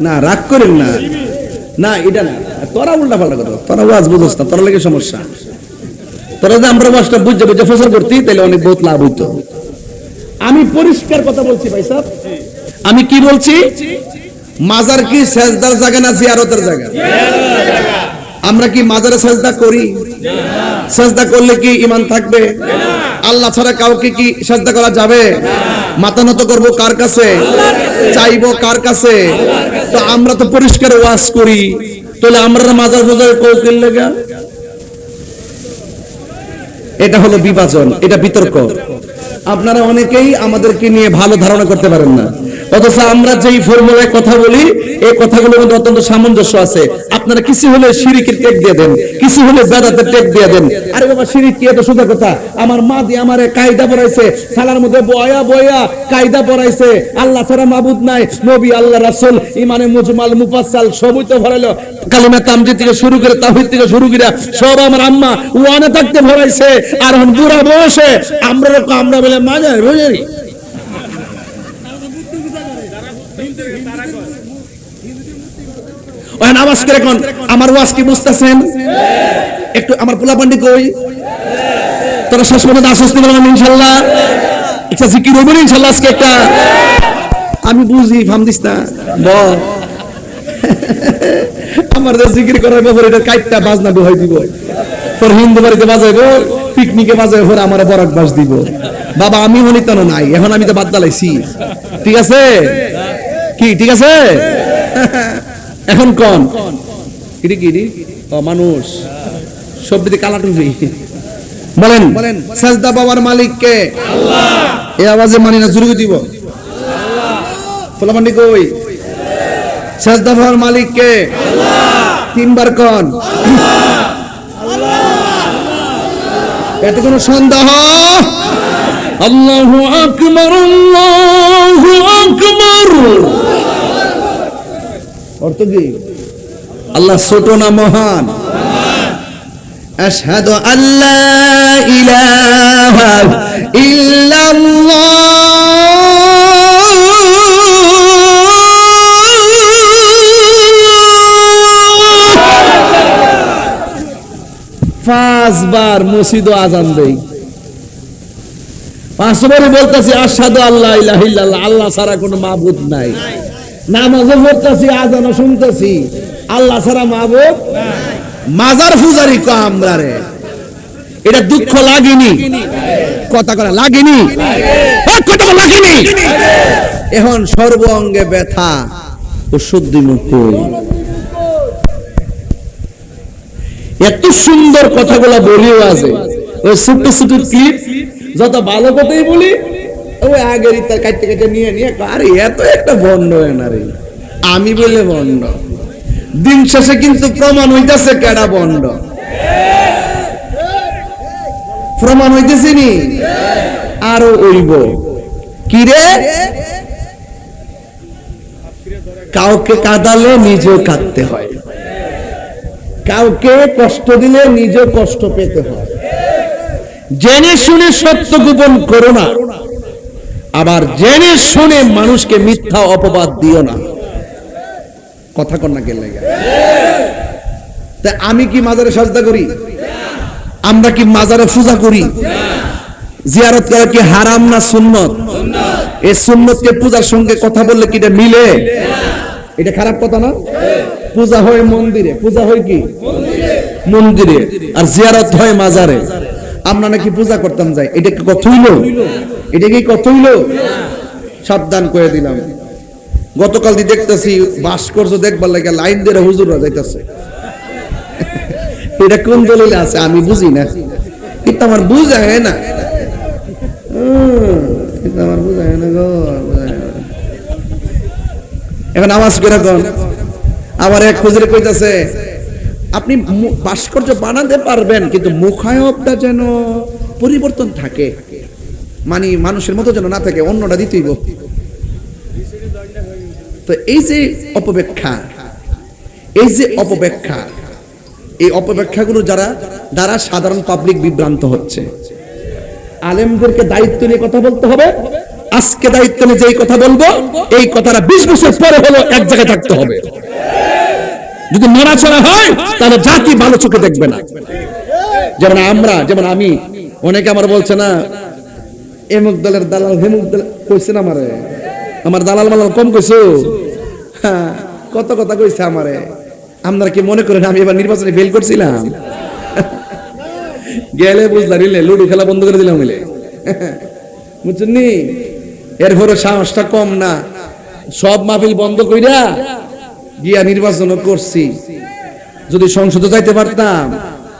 না রাগ করেন না, না এটা না, তোরা উল্টা পাল্টা কথা, তোরা ওয়াজ বুঝছ না, তোরা লাগে সমস্যা। তোরা যে আমরা ওয়াজটা বুঝে বুঝে ফসল করতি তাহলে অনেক বহুত লাভ হইতো। আমি পরিষ্কার কথা বলছি ভাই সাহেব, আমি কি বলছি? মাজার কি সেজদার জায়গা না জিয়ারতের জায়গা? আমরা কি মাজারে সেজদা করি? সেজদা করলে কি ঈমান থাকবে? আল্লাহ ছাড়া কাউকে কি সেজদা করা যাবে? মাথা নত করব কার কাছে? চাইবো কার কাছে? তো আমরা তো পরিষ্কার ওয়াজ করি, তাহলে আমরা মাজার পূজার কৌকিল লাগা? এটা হলো বিভাজন, এটা বিতর্ক। আপনারা অনেকেই আমাদেরকে নিয়ে ভালো ধারণা করতে পারেন না, অথচ আমরা যেই ফর্মুলায় কথা বলি এই কথাগুলোর মধ্যে অত্যন্ত সামঞ্জস্য আছে। আপনারা কিছু হলে শিরকের টেক দিয়ে দেন, কিছু হলে বেদাতের টেক দিয়ে দেন। আরে বাবা, শিরক কি এত সোজা কথা? আমার মা দিয়ে আমারে কায়দা পড়াইছে, সালার মধ্যে বয়া বয়া কায়দা পড়াইছে, আল্লাহ ছাড়া মাবুদ নাই, নবী আল্লাহ রাসূল ইমানে মুজমাল মুফাসসাল সবই তো ভরাইলো। কালিমা তামজিদ থেকে শুরু করে তাওহীদ থেকে শুরু করে সব আমার আম্মা ওয়ানে থাকতে ভরাইছে। আর এখন বুড়া বয়সে আমরা বলে মাজার বুঝারি। ওই আওয়াজ করে কোন আমার ওয়াজ কি বুঝতেছেন? একটু আমার পোলা পান্ডি কই? তোরা শেষ পর্যন্ত আশ্বস্তি বলবেন ইনশাআল্লাহ? একটা জিকির হবে ইনশাআল্লাহ আজকে একটা? আমি বুঝি, ফাম দিস না বল। আমার জিকির করার ব্যাপারে এটা কাইটটা বাজনা দোহাই দিব, তোর হিন্দু বাড়িতে বাজাইবো, পিকনিকে বাজাইবো, পরে আমার বরাক বাস দিব। বাবা আমি হনিতন নাই, এখন আমি তো বাদ দালাইছি। ঠিক আছে কি? ঠিক আছে এখন কোন কিডি কিডি ও মানুষ সব দিকে কালা টুপি বলেন। সাজদা বাবার মালিক কে? আল্লাহ। এই আওয়াজে মানি না, জুরুকি দিব। আল্লাহ। পোলাপান্ডি কই? সাজদা বাবার মালিক কে? আল্লাহ। তিনবার কোন? আল্লাহ। এত কোনো সন্দেহ? আল্লাহু আকবার, আল্লাহু আকবার। অর্থ কি? আল্লাহ ছোট না মহান? আশহাদু আল্লা ইলাহা ইল্লাল্লাহ 5 বার মসজিদে আজান দেই, 5 বারে বলতাছি আশহাদু আল্লা ইলাহা ইল্লাল্লাহ, আল্লাহ ছাড়া কোনো মাবুদ নাই। নামাজও পড়তাছি, আজানও শুনতাছি, আল্লাহ ছাড়া মাবুদ নাই। মাজার পূজারি কো আমরা রে, এটা দুঃখ লাগেনি? কথা করে লাগেনি? কথা লাগেনি? এখন সর্ব অঙ্গে ব্যথা, ওষুধ দিমু কই? এত সুন্দর কথাগুলো বলিও আছে, ওই ছোট ছোট ক্লিপ, যত ভালো কথাই বলি ওই আগের ইতা কাটতে কাটতে নিয়ে নিয়ে, আরে এত একটা বন্ধ হয় না রে, আমি বলে বন্ধ। দিন শেষে কিন্তু প্রমাণ হইতেছে কেডা বন্ধ, প্রমাণ হইতেছে নি আরো ওইব কি রে? কাউকে কাঁদালে নিজেও কাঁদতে হয়, কাউকে কষ্ট দিলে নিজেও কষ্ট পেতে হয়। জেনে শুনে সত্য গোপন করো না, আবার জেনে শুনে মানুষকে মিথ্যা অপবাদ দিও না। কথা কর না গেলে তা আমি কি মাজারে সাজদা করি? আমরা কি মাজারে পূজা করি? জিয়ারত করা কি হারাম না সুন্নত? এই সুন্নতকে পূজার সঙ্গে কথা বললে কি এটা মিলে? এটা খারাপ কথা না? পূজা হয় মন্দিরে, পূজা হয় কি মন্দিরে, আর জিয়ারত হয় মাজারে। আমরা নাকি পূজা করতাম যাই, এটা কি কথা হইলো? এটা কি কথা হইলো? সাবধান করে দিলাম। গতকাল দিয়ে দেখতেছি ভাস্কর্য দেখবার লাগে লাইন দিয়ে হুজুররা যাইতেছে। এটা কোন দলিলে আছে আমি বুঝি না, কিন্তু আমার বুঝায় না, কিন্তু আমার বুঝায় না গো। এখন আওয়াজ করে কোন আবার এক হুজুরে কইতাছে আপনি ভাস্কর্য বানাতে পারবেন, কিন্তু মুখায়বটা যেন পরিবর্তন থাকে, মানে মানুষের মতো যেন না থাকে, অন্যটা দিতেইব। তো এই যে অপব্যাখ্যা, এই যে অপব্যাখ্যা, এই অপব্যাখ্যাগুলো দ্বারা সাধারণ পাবলিক বিভ্রান্ত হচ্ছে। আলেমদেরকে দায়িত্ব নিয়ে কথা বলতে হবে। আজকে দায়িত্ব নিয়ে যেই কথা বলবো, এই কথাটা 20 বছর পরে হলো এক জায়গায় থাকতে হবে। যদি নড়াচড়া হয় তাহলে জাতি ভালো চোখে দেখবে না। যেমন আমি, অনেকে আমার বলছে না এমুক দলের দালাল হেমুক দল কইছে না, আমারে আমার দালাল মালাল কম কইছো, হ্যাঁ কত কথা কইছে আমারে। আপনারা কি মনে করেন আমি এবার নির্বাচনে ফেল করছিলাম? গেলে বুঝলা নিলে লুডু খেলা বন্ধ করে দিলাম মিলে, বুঝছেন নি? এরপরে সাহসটা কম না, সব মাহফিল বন্ধ কইরা গিয়া নির্বাচন করছি। যদি সংসদে যাইতে পারতাম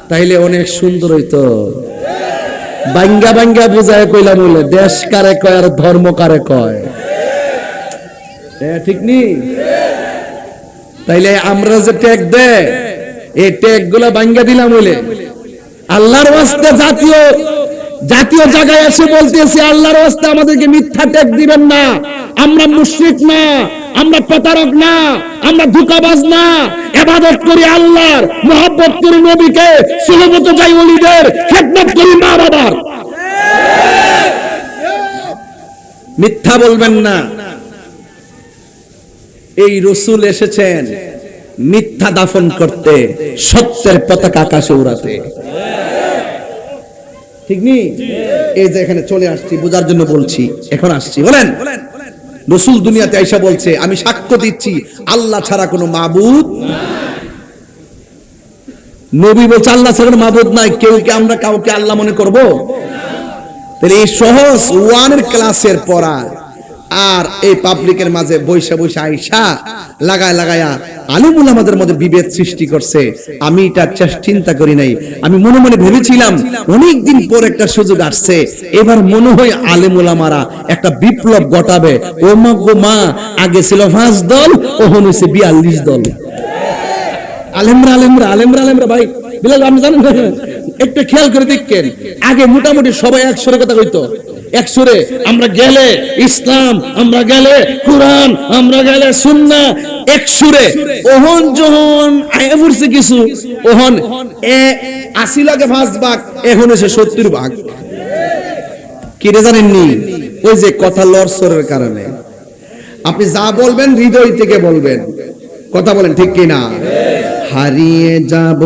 তাইলে অনেক সুন্দর হইতো। বাঙ্গা বাঙ্গা বুঝায় কইলাম বলে দেশ কারে কয় আর ধর্ম কারে কয়, ঠিক নি? তাইলে আমরা যে ট্যাগ দেয় এই ট্যাগ গুলা বাঙ্গা দিলাম বলে আল্লাহর ওয়াস্তে জাতীয় জায়গায় এসে বলতেছি আল্লাহর ওয়াস্তে আমাদেরকে মিথ্যা ট্যাগ দিবেন না। আমরা মুশরিক না, আমরা প্রতারক না, আমরা ধোঁকাবাজ না, ইবাদত করি আল্লাহর, মুহাব্বত করি নবীকে, সুহবত যাই ওলিদের, খেদমত করি মা বাবার। মিথ্যা বলবেন না। এই রাসূল এসেছেন মিথ্যা দাফন করতে, সত্যের পতাকা আকাশে উড়াতে, ঠিক নি? এই যে এখানে চলে আসছি বোঝার জন্য বলছি, এখন আসছি। বলেন রাসূল দুনিয়াতে আইসা বলছে আমি সাক্ষ্য দিচ্ছি আল্লাহ ছাড়া কোনো মাবুদ নাই। নবী বলছে আল্লাহ ছাড়া কোনো মাবুদ নাই, কেউ কি আমরা কাউকে আল্লাহ মনে করব? তাহলে এই সহজ ওয়ানের ক্লাসের পড়া আর এই পাবলিকের মাঝে বৈশা বৈশা আইসা লাগায়া আলিমুল আমাদের মধ্যে বিভেদ সৃষ্টি করছে। আমি এটা চিন্তা করি নাই, আমি মনে মনে ভেবেছিলাম অনেকদিন পর একটা সুযোগ আসছে, এবার মনে হয় আলিমুল আমারা একটা বিপ্লব ঘটাবে। ও মা গো মা, আগে ছিল 5 দল, ওহন হইছে 42 দল। আলেমরা ভাই বিলাল আপনি জানেন একটু খেয়াল করে দেখেন, আগে মোটামুটি সবাই এক সুরে কথা কইতো, এক সুরে। আমরা গেলে ইসলাম, আমরা গেলে কোরআন, আমরা গেলে সুন্নাহ, এক সুরে। ওহন যখন আয়া পড়ছে কিছু, ওহন 80 লাখে 5 ভাগ, এখন এসে 70 ভাগ। কি রে জানেননি? ওই যে কথা লড়সরের কারণে। আপনি যা বলবেন হৃদয় থেকে বলবেন, কথা বলেন ঠিক কিনা? হারিয়ে যাব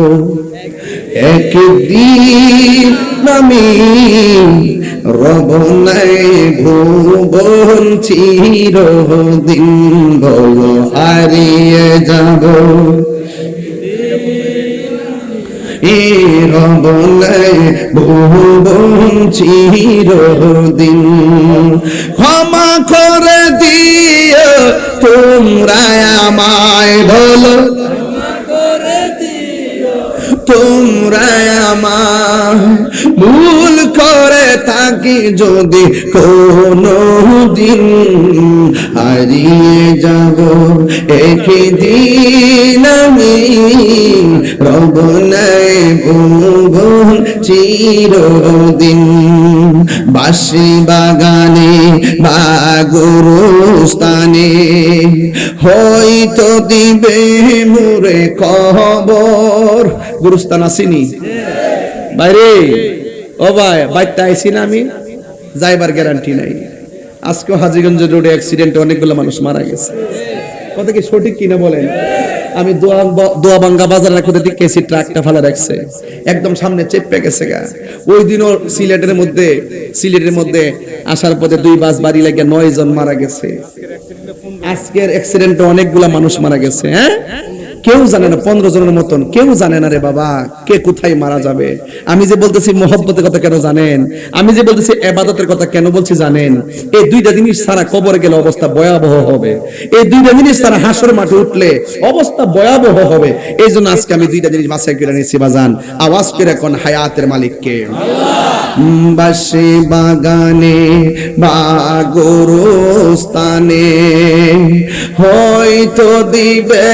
একদিন আমি রব নাই ভুবন চিরদিন বলো হারিয়ে যাব রব নাই ভুবন চিরদিন ক্ষমা করে দিও তোমরা আমায় বলো তোমরা আমার ভুল করে থাকি যদি কোনো দিন হারিয়ে যাব একদিন আমি রব নাই ভুবন চিরদিন বাঁশি বাগানে বা গুরুস্থানে হয়তো দিবে মোরে খবর গুরুস্থান আসেনি বাইরে ও ভাই বাইকটা আইছি না আমি যাইবার গ্যারান্টি নাই আজকে হাজীগঞ্জ রোডে অ্যাক্সিডেন্টে অনেকগুলো মানুষ মারা গেছে কথা কি সঠিক কিনা বলেন আমি দোয়াবাঙ্গা বাজারের কোথা থেকে কেসি ট্রাকটা ফালা রাখছে একদম সামনে চেপে গেছে গা ওই দিনও সিলেটের মধ্যে আসার পথে 2 বাস বাড়ি লাগে 9 জন মারা গেছে আজকের অ্যাক্সিডেন্টে অনেকগুলা মানুষ মারা গেছে হ্যাঁ কেউ জানে না 15 জনের মতন কেউ জানে না রে বাবা কে কোথায় মারা যাবে আমি যে বলতেছি মহব্বতের কথা কেন জানেন আমি যে বলতেছি ইবাদতের কথা কেন বলছি জানেন এই দুইটা জিনিস ছাড়া কবরে গেলে অবস্থা ভয়াবহ হবে এই দুইটা জিনিস ছাড়া হাসর মাঠে উঠলে অবস্থা ভয়াবহ হবে এইজন্য আজকে আমি দুইটা জিনিস বাছাই করে নিয়েছি বাজান আওয়াজ করে কোন হায়াতের মালিক কে আল্লাহ বাঁশি বাগানে বা গুরুস্থানে হয়তো দিবে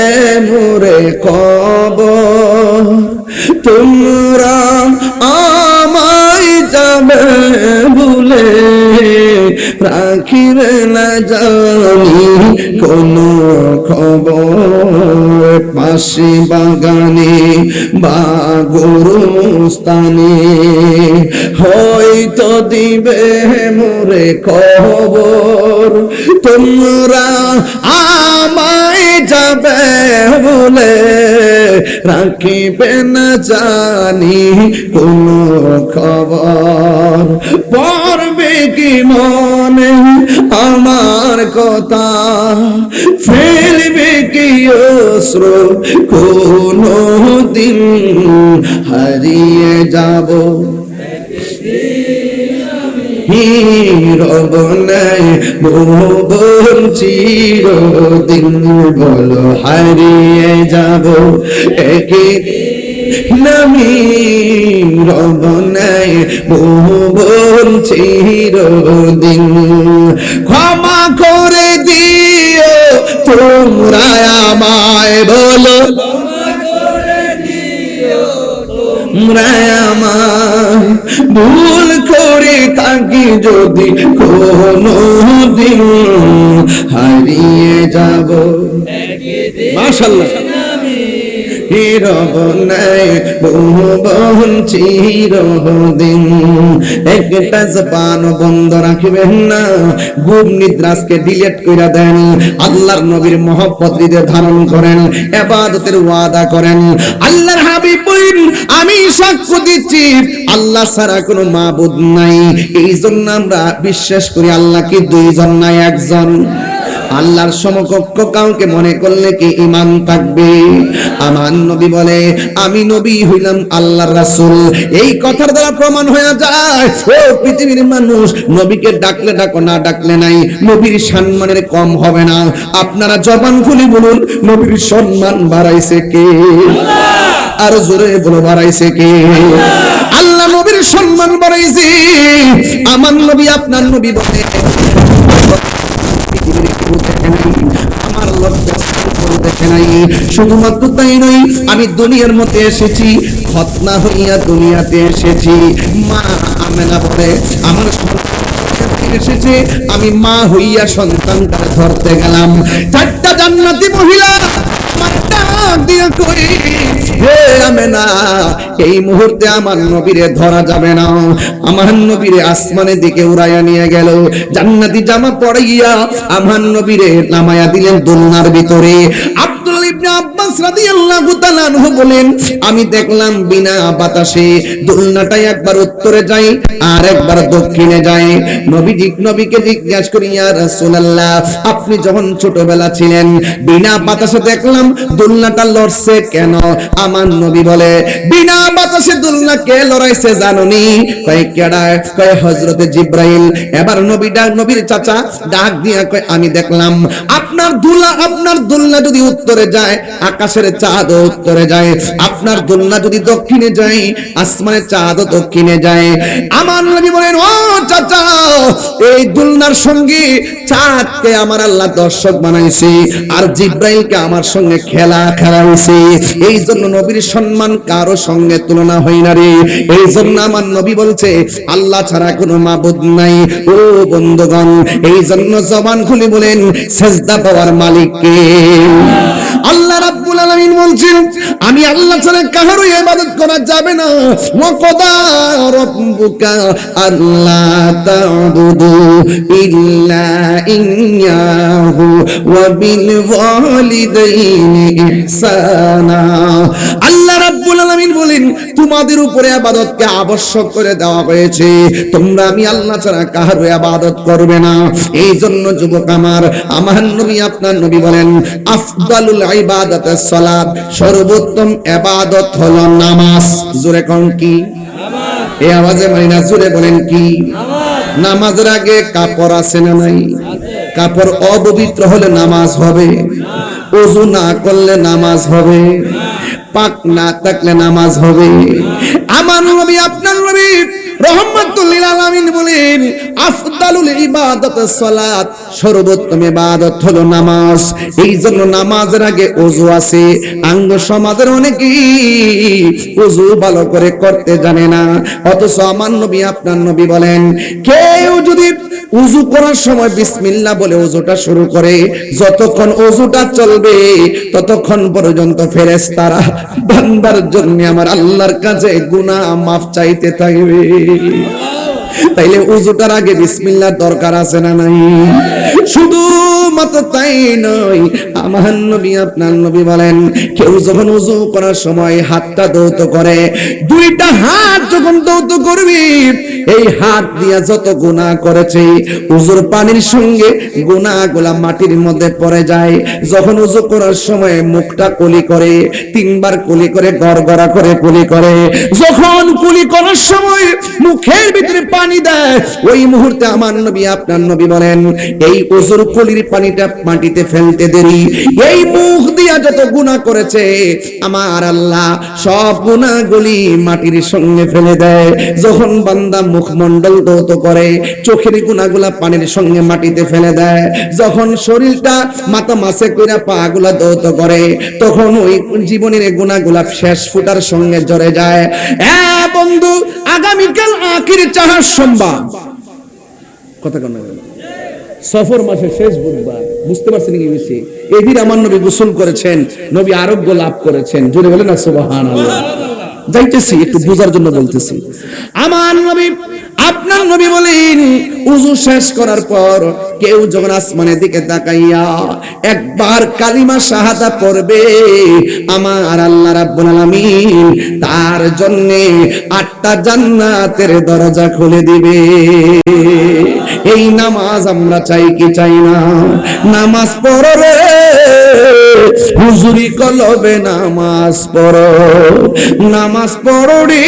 মোরে খবর তোমরা আমায় যাবে ভুলে রাখিবে না জানি কোনো খবর বাঁশি বাগানে বা গুরুস্থানে হয়তো দিবে মোরে খবর তোমরা আমায় যাবে বলে রাখিবে না জানি কোনো খবর পড়বে কি মনে আমার কথা ফেলবে কি অশ্রু কোনো দিন হারিয়ে যাব রব নাই ভুবন চিরদিন বলো হারিয়ে যাব একদিন আমি রব নাই ভুবন চিরদিন ক্ষমা করে দিও তোমরা আমায় বলো আমার ভুল করে থাকি যদি কোনো দিন হারিয়ে যাব মাশাআল্লাহ রব নাই ভুবন চিরদিন একটা জবান বন্ধ রাখবেন না ঘুম নিদ্রাকে ডিলিট কইরা দেন আল্লাহর নবীর মহব্বত হৃদয়ে ধারণ করেন ইবাদতের ওয়াদা করেন আল্লাহর হাবিব বলেন আমি সাক্ষ্য দিচ্ছি আল্লাহ ছাড়া কোনো মাবুদ নাই এইজন্য আমরা বিশ্বাস করি আল্লাহ কি দুইজন নাই একজন আল্লাহর সমকক্ষ কাউকে মনে করলে কি ঈমান থাকবে আমার নবী বলে আমি নবী হইলাম আল্লাহর রাসূল এই কথার দ্বারা প্রমাণ হয়ে যায় ও পৃথিবীর মানুষ নবীকে ডাকলে ডাকো না ডাকলে নাই নবীর সম্মানের কম হবে না আপনারা জবান খুলে বলুন নবীর সম্মান বাড়াইছে কে আল্লাহ আর জোরে বলো বাড়াইছে কে আল্লাহ আল্লাহ নবীর সম্মান বাড়াইছে আমার নবী আপনার নবী বলে আমার লজ্জা দেখে নাই শুধুমাত্র তাই নয় আমি দুনিয়ার মধ্যে এসেছি খতনা হইয়া দুনিয়াতে এসেছি মা আমেনা বলে আমার এসেছে আমি মা হইয়া সন্তানটা ধরতে গেলাম চারটা জান্নাতি মহিলা দিয়া কই হে আমেনা এই মুহূর্তে আমার নবীরে ধরা যাবে না আমার নবীরে আসমানের দিকে উড়াইয়া নিয়ে গেল জান্নাতি জামা পরাইয়া আমার নবীরে নামায়া দিলেন দোলনার ভিতরে আব্দুল ইবনে আব্বাস রাদিয়াল্লাহু তাআলা আনহু বলেন, আমি দেখলাম বিনা বাতাসে দোলনাটা একবার উত্তরে যায় আর একবার দক্ষিণে যায়। নবীকে জিজ্ঞাসা করি, ইয়া রাসূলুল্লাহ, আপনি যখন ছোটবেলা ছিলেন বিনা বাতাসে দেখলাম দোলনাটা লড়ছে কেন? আমার নবী বলে, বিনা বাতাসে দোলনা কে লড়াইছে জানোনি? কয় কেডা? কয় হযরতে জিবরাইল। এবার নবীর চাচা ডাক দিয়া কয়, আমি দেখলাম আপনার দোলনা যদি উত্তরে যায় আকাশের চাঁদ উত্তরে যায়, আপনার দোলনা যদি দক্ষিণে যায় আসমানের চাঁদ দক্ষিণে যায়। আমার নবী বলেন, ও চাচা, এই দোলনার সঙ্গে চাঁদকে আমার আল্লাহ দর্শক বানাইছে আর জিবরাইলকে আমার সঙ্গে খেলাইছে। এই জন্য নবীর সম্মান কারো সঙ্গে তুলনা হয় না রে। এই জন্য আমার নবী বলছে, আল্লাহ ছাড়া কোনো মাবুদ নাই। ও বন্ধুগণ, এই জন্য জবান খুলে বলেন, সেজদা পাওয়ার মালিক কে? আল্লাহ রাব্বুল আলামিন বলছেন, আমি আল্লাহ ছাড়া কারো ইবাদত করা যাবে না। ওয়া ক্বাদা রাব্বুকা আল্লা তা'বুদু ইল্লা ইয়্যাহু ওয়া বিল ওয়ালিদাইনি ইহসানা। আল্লাহ রাব্বুল আলামিন বলেন, তোমাদের উপরে ইবাদতকে আবশ্যক করে দেওয়া হয়েছে, তোমরা আমি আল্লাহ ছাড়া কারো ইবাদত করবে না। এই জন্য যুবক আমার নবী আপনার নবী বলেন, আফদালুল ইবাদাতাস সালাত, সর্বোত্তম ইবাদত হলো নামাজ। জোরে কোন কি? নামাজ। এই আওয়াজে মানে না, জোরে বলেন কি? নামাজ। নামাজের আগে কাপড় আছে না নাই? কাপড় অপবিত্র হলে নামাজ হবে? ওযু না করলে নামাজ হবে? পাক না থাকলে নামাজ হবে? আমার নবী আপনার নবী রাহমাতুল লিল আলামিন বলেন, আফদালুল ইবাদাতাস সালাত, সর্বোত্তম ইবাদত হলো নামাজ। এই জন্য নামাজের আগে ওযু আছে। আঙ্গ সমাজের অনেকেই ওযু ভালো করে করতে জানে না, অথচ আমার নবী আপনার নবী বলেন, কেউ যদি ওযু করার সময় বিসমিল্লাহ বলে ওযুটা শুরু করে, যতক্ষণ ওযুটা চলবে ততক্ষণ পর্যন্ত ফেরেশতারা বান্দার জন্য আমার আল্লাহর কাছে গুনাহ মাফ চাইতে থাকবে। তাইলে ওযুটার আগে বিসমিল্লাহর দরকার আছে না নাই? শুধু মাত্র তাই নয়, আমার নবী আপনার নবী বলেন, কেউ যখন ওযু করার সময় হাতটা দৌত করে, দুইটা হাত যখন দৌত করবি, এই হাত দিয়া যত গুনাহ করেছে ওযুর পানির সঙ্গে গুনাহগুলা মাটির মধ্যে পড়ে যায়। যখন ওযু করার সময় মুখটা কুলি করে, তিনবার কুলি করে, গড়গড়া করে কুলি করে, যখন কুলি করার সময় মুখের ভিতরে পানি দেয়, ওই মুহূর্তে আমার নবী আপনার নবী বলেন, এই ওযুর কুলির পানিটা মাটিতে ফেলতে দেরি, এই মুখ দিয়া যত গুনাহ করেছে আমার আল্লাহ সব গুনাহগুলি মাটির সঙ্গে ফেলে দেয়। যখন বান্দা মুখমণ্ডল দৌত করে, চোখের গুনাহগুলা পানির সঙ্গে মাটিতে ফেলে দেয়। যখন শরীরটা মাথা মাসে কইরা পাগুলা দৌত করে, তখন ওই জীবনের গুনাহগুলা শেষ ফুটার সঙ্গে জড়ে যায়। বন্ধু, আগামীকাল আখির চাহার সোমবার, কথা কেন সফর মাসের শেষ বুধবার, বুঝতে পারছেন কি বেশি? এই দিন আমার নবী গোসল করেছেন, নবী আরোগ্য লাভ করেছেন। জোরে বলেন না সুবহানাল্লাহ। যাইতেছি একটু বোঝার জন্য বলতেছি। আমার নবী আপনার নবী বলেন, ওযু শেষ করার পর কেউ যখন আসমানের দিকে তাকাইয়া একবার কালিমা শাহাদাত পড়বে, আমার আল্লাহ রাব্বুল আলামিন তার জন্য 8টা জান্নাতের দরজা খুলে দিবে। এই নামাজ আমরা চাই কি চাই না? নামাজ পড়ো রে হুজুরি কলবে, নামাজ পড়ো, নামাজ পড়ো রে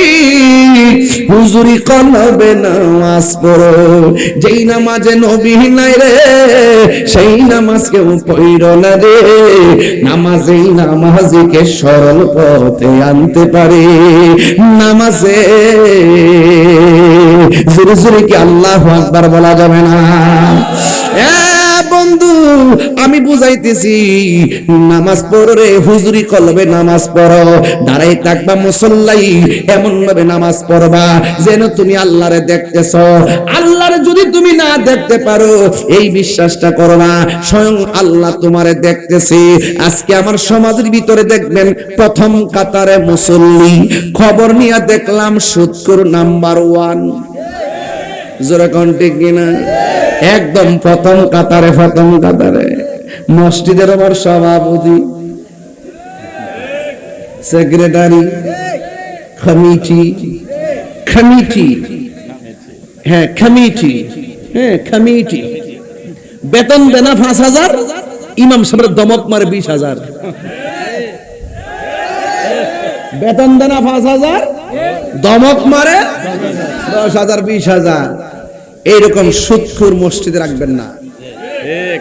হুজুরি কলবে, নামাজ পড়ো। যেই নামাজে নবী নাই রে, সেই নামাজ কেউ পড়ো না রে। নামাজেই নামাজিকে সরল পথে আনতে পারে। নামাজে জোরে জোরে কি আল্লাহু আকবার বলা যাবে না? বন্ধু, আমি বুঝাইতেছি, নামাজ পড়ো রে হুজুরি কলবে, নামাজ পড়ো। দাঁড়াই থাকবা মুসল্লাই, এমন ভাবে নামাজ পড়বা যেন তুমি আল্লাহরে দেখতেছো। আল্লাহরে যদি তুমি না দেখতে পারো, এই বিশ্বাসটা করো না স্বয়ং আল্লাহ তোমারে দেখতেছে। আজকে আমার সমাজের ভিতরে দেখবেন প্রথম কাতারে মুসল্লি, খবর নিয়ে দেখলাম সুদখোর নাম্বার 1। জোরে কোন ঠিক কিনা? একদম প্রথম কাতারে মসজিদের আমার সভাপতি, সেক্রেটারি, কমিটি, কমিটি, হ্যাঁ কমিটি, হ্যাঁ কমিটি, বেতন দেনা 5,000, ইমাম সাহেবের দমক মারে 20,000। বেতন দেনা 5,000, দমক মারে 10,000 20,000। এইরকম সুদখোর মসজিদে রাখবেন না।